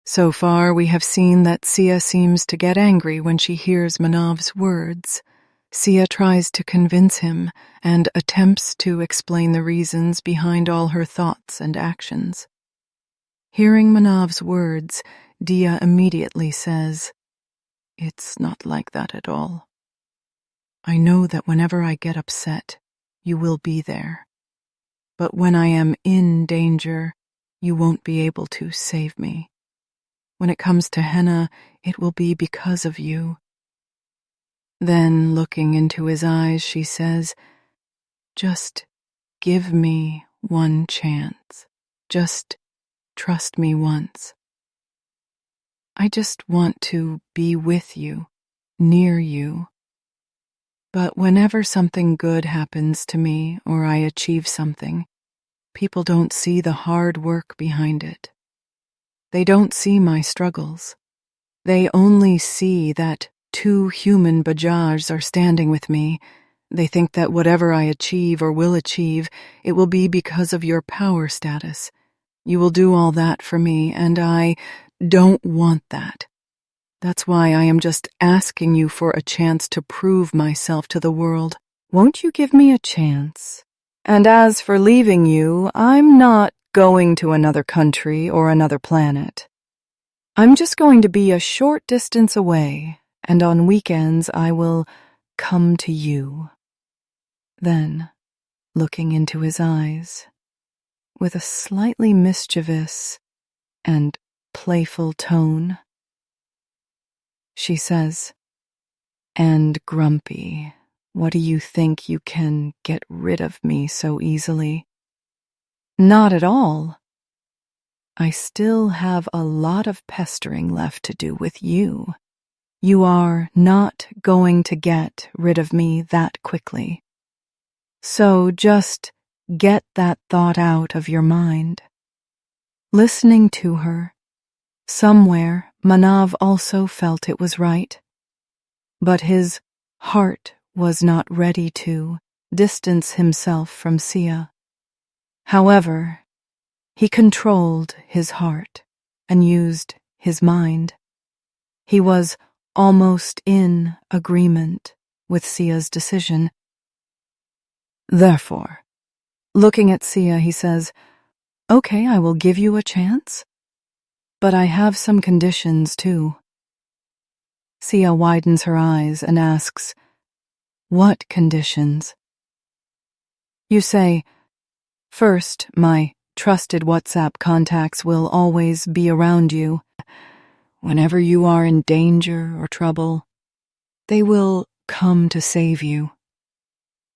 So far, we have seen that Siya seems to get angry when she hears Manav's words. Siya tries to convince him and attempts to explain the reasons behind all her thoughts and actions. Hearing Manav's words, Dia immediately says, "It's not like that at all. I know that whenever I get upset, you will be there. But when I am in danger, you won't be able to save me. When it comes to Henna, it will be because of you." Then, looking into his eyes, she says, "Just give me one chance. Just trust me once. I just want to be with you, near you. But whenever something good happens to me or I achieve something, people don't see the hard work behind it. They don't see my struggles. They only see that two human Bajajs are standing with me. They think that whatever I achieve or will achieve, it will be because of your power status. You will do all that for me, and I don't want that. That's why I am just asking you for a chance to prove myself to the world. Won't you give me a chance? And as for leaving you, I'm not going to another country or another planet. I'm just going to be a short distance away, and on weekends I will come to you." Then, looking into his eyes, with a slightly mischievous and playful tone, she says, "And Grumpy, what do you think you can get rid of me so easily?" "Not at all. I still have a lot of pestering left to do with you. You are not going to get rid of me that quickly. So just get that thought out of your mind." Listening to her, somewhere Manav also felt it was right. But his heart was not ready to distance himself from Siya. However, he controlled his heart and used his mind. He was almost in agreement with Siya's decision. Therefore, looking at Siya, he says, "Okay, I will give you a chance, but I have some conditions too." Siya widens her eyes and asks, "What conditions?" "You say, first, my trusted WhatsApp contacts will always be around you. Whenever you are in danger or trouble, they will come to save you.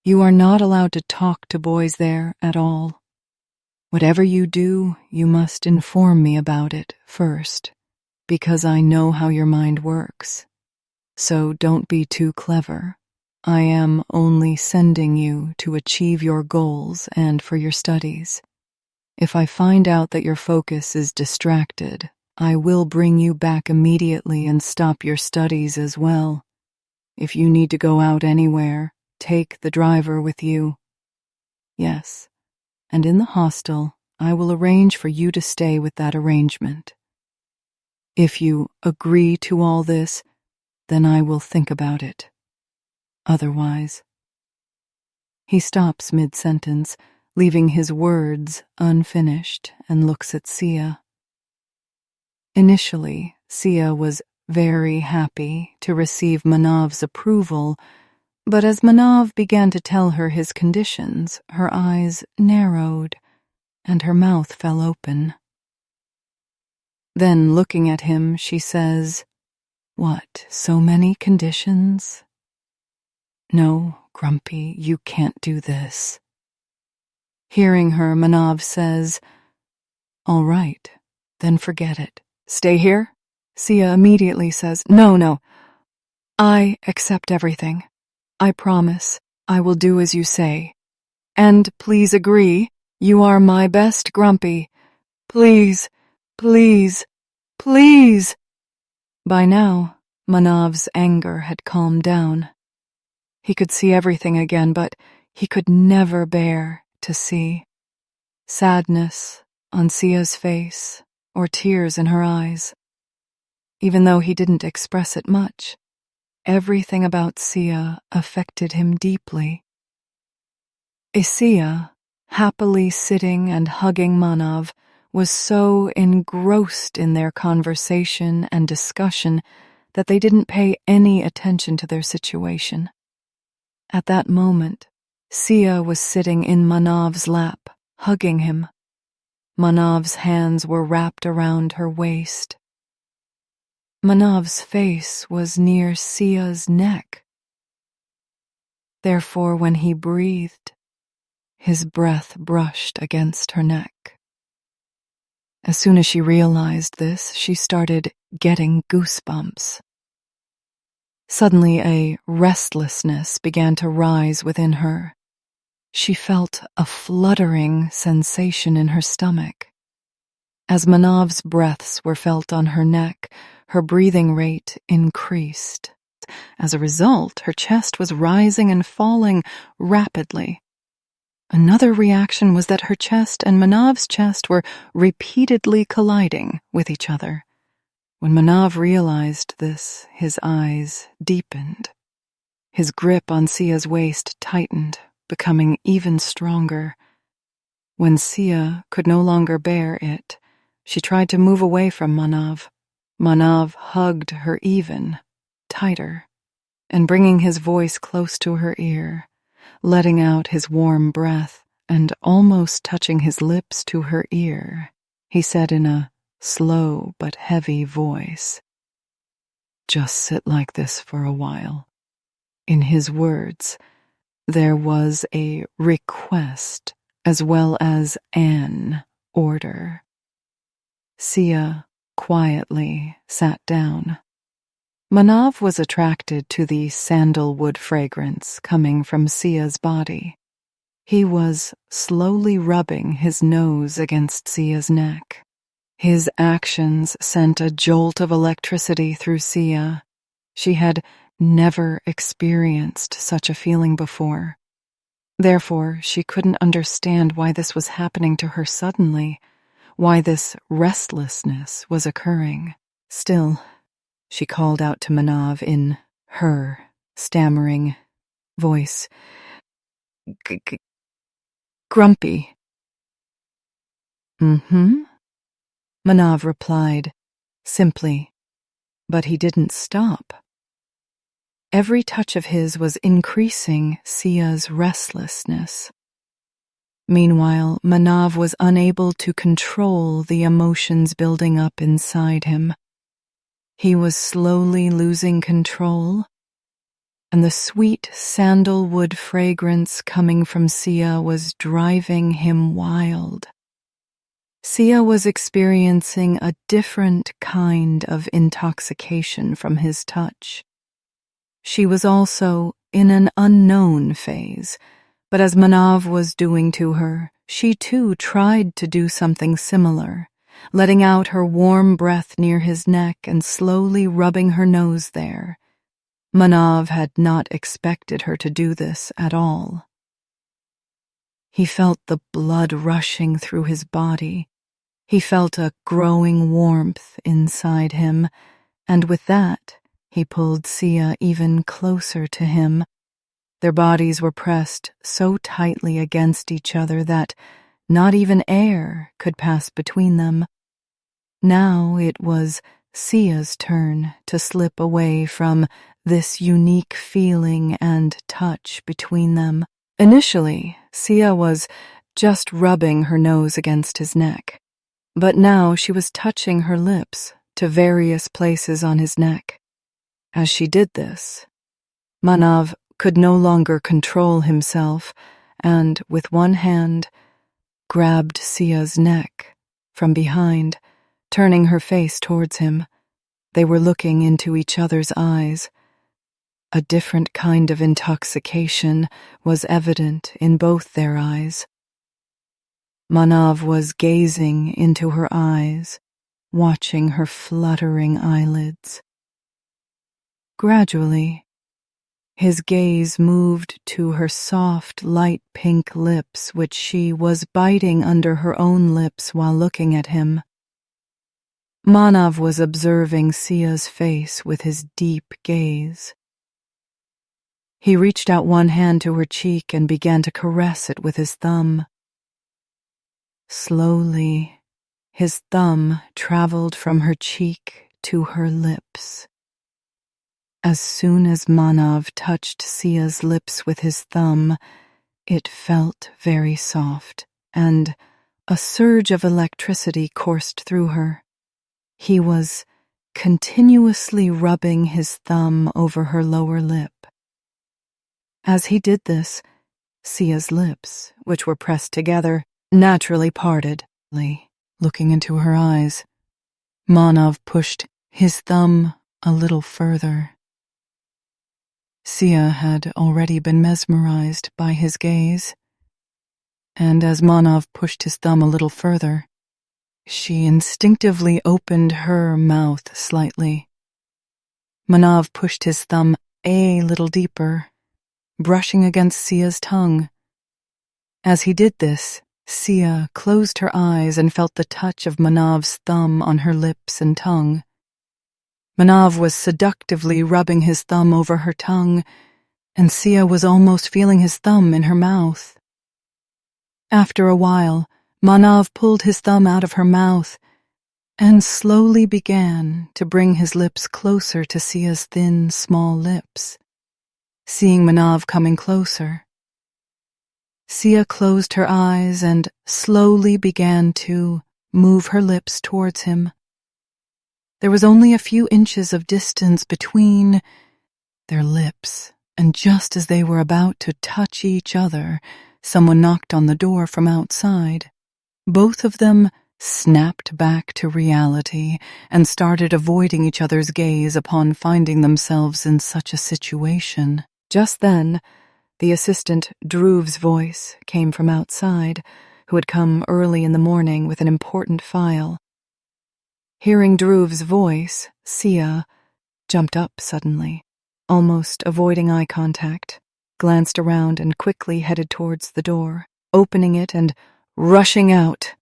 You are not allowed to talk to boys there at all. Whatever you do, you must inform me about it first, because I know how your mind works. So don't be too clever. I am only sending you to achieve your goals and for your studies. If I find out that your focus is distracted, I will bring you back immediately and stop your studies as well. If you need to go out anywhere, take the driver with you. Yes, and in the hostel, I will arrange for you to stay with that arrangement. If you agree to all this, then I will think about it. Otherwise..." He stops mid-sentence, leaving his words unfinished, and looks at Siya. Initially, Siya was very happy to receive Manav's approval, but as Manav began to tell her his conditions, her eyes narrowed and her mouth fell open. Then, looking at him, she says, "What, so many conditions? No, Grumpy, you can't do this." Hearing her, Manav says, "All right, then forget it. Stay here?" Siya immediately says, No, I accept everything. I promise I will do as you say. And please agree, you are my best Grumpy. Please, please, please." By now, Manav's anger had calmed down. He could see everything again, but he could never bear to see sadness on Siya's face or tears in her eyes. Even though he didn't express it much, everything about Siya affected him deeply. Siya, happily sitting and hugging Manav, was so engrossed in their conversation and discussion that they didn't pay any attention to their situation. At that moment, Siya was sitting in Manav's lap, hugging him. Manav's hands were wrapped around her waist. Manav's face was near Siya's neck. Therefore, when he breathed, his breath brushed against her neck. As soon as she realized this, she started getting goosebumps. Suddenly, a restlessness began to rise within her. She felt a fluttering sensation in her stomach. As Manav's breaths were felt on her neck, her breathing rate increased. As a result, her chest was rising and falling rapidly. Another reaction was that her chest and Manav's chest were repeatedly colliding with each other. When Manav realized this, his eyes deepened. His grip on Siya's waist tightened, becoming even stronger. When Siya could no longer bear it, she tried to move away from Manav. Manav hugged her even tighter, and bringing his voice close to her ear, letting out his warm breath and almost touching his lips to her ear, he said in a slow but heavy voice, "Just sit like this for a while." In his words, there was a request as well as an order. Siya quietly sat down. Manav was attracted to the sandalwood fragrance coming from Siya's body. He was slowly rubbing his nose against Siya's neck. His actions sent a jolt of electricity through Siya. She had never experienced such a feeling before. Therefore, she couldn't understand why this was happening to her suddenly, why this restlessness was occurring. Still, she called out to Manav in her stammering voice, "Grumpy." "Mm-hmm," Manav replied, simply, but he didn't stop. Every touch of his was increasing Siya's restlessness. Meanwhile, Manav was unable to control the emotions building up inside him. He was slowly losing control, and the sweet sandalwood fragrance coming from Siya was driving him wild. Siya was experiencing a different kind of intoxication from his touch. She was also in an unknown phase, but as Manav was doing to her, she too tried to do something similar, letting out her warm breath near his neck and slowly rubbing her nose there. Manav had not expected her to do this at all. He felt the blood rushing through his body. He felt a growing warmth inside him, and with that, he pulled Siya even closer to him. Their bodies were pressed so tightly against each other that not even air could pass between them. Now it was Siya's turn to slip away from this unique feeling and touch between them. Initially, Siya was just rubbing her nose against his neck, but now she was touching her lips to various places on his neck. As she did this, Manav could no longer control himself and, with one hand, grabbed Siya's neck from behind, turning her face towards him. They were looking into each other's eyes. A different kind of intoxication was evident in both their eyes. Manav was gazing into her eyes, watching her fluttering eyelids. Gradually, his gaze moved to her soft, light pink lips, which she was biting under her own lips while looking at him. Manav was observing Sia's face with his deep gaze. He reached out one hand to her cheek and began to caress it with his thumb. Slowly, his thumb traveled from her cheek to her lips. As soon as Manav touched Sia's lips with his thumb, it felt very soft, and a surge of electricity coursed through her. He was continuously rubbing his thumb over her lower lip. As he did this, Sia's lips, which were pressed together, naturally parted. Looking into her eyes, Manav pushed his thumb a little further. Siya had already been mesmerized by his gaze, and as Manav pushed his thumb a little further, she instinctively opened her mouth slightly. Manav pushed his thumb a little deeper, brushing against Sia's tongue. As he did this, Siya closed her eyes and felt the touch of Manav's thumb on her lips and tongue. Manav was seductively rubbing his thumb over her tongue, and Siya was almost feeling his thumb in her mouth. After a while, Manav pulled his thumb out of her mouth and slowly began to bring his lips closer to Sia's thin, small lips. Seeing Manav coming closer, Siya closed her eyes and slowly began to move her lips towards him. There was only a few inches of distance between their lips, and just as they were about to touch each other, someone knocked on the door from outside. Both of them snapped back to reality and started avoiding each other's gaze upon finding themselves in such a situation. Just then, the assistant Dhruv's voice came from outside, who had come early in the morning with an important file. Hearing Dhruv's voice, Siya jumped up suddenly, almost avoiding eye contact, glanced around and quickly headed towards the door, opening it and rushing out.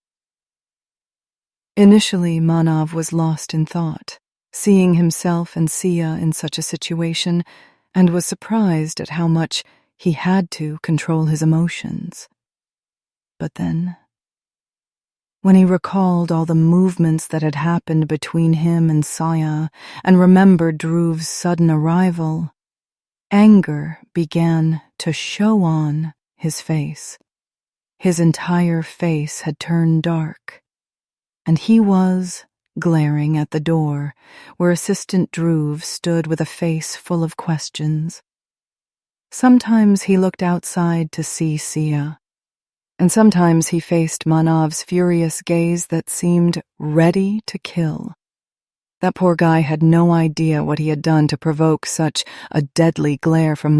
Initially, Manav was lost in thought, seeing himself and Siya in such a situation, and was surprised at how much he had to control his emotions. But then, when he recalled all the movements that had happened between him and Siya and remembered Dhruv's sudden arrival, anger began to show on his face. His entire face had turned dark, and he was glaring at the door, where Assistant Dhruv stood with a face full of questions. Sometimes he looked outside to see Siya, and sometimes he faced Manav's furious gaze that seemed ready to kill. That poor guy had no idea what he had done to provoke such a deadly glare from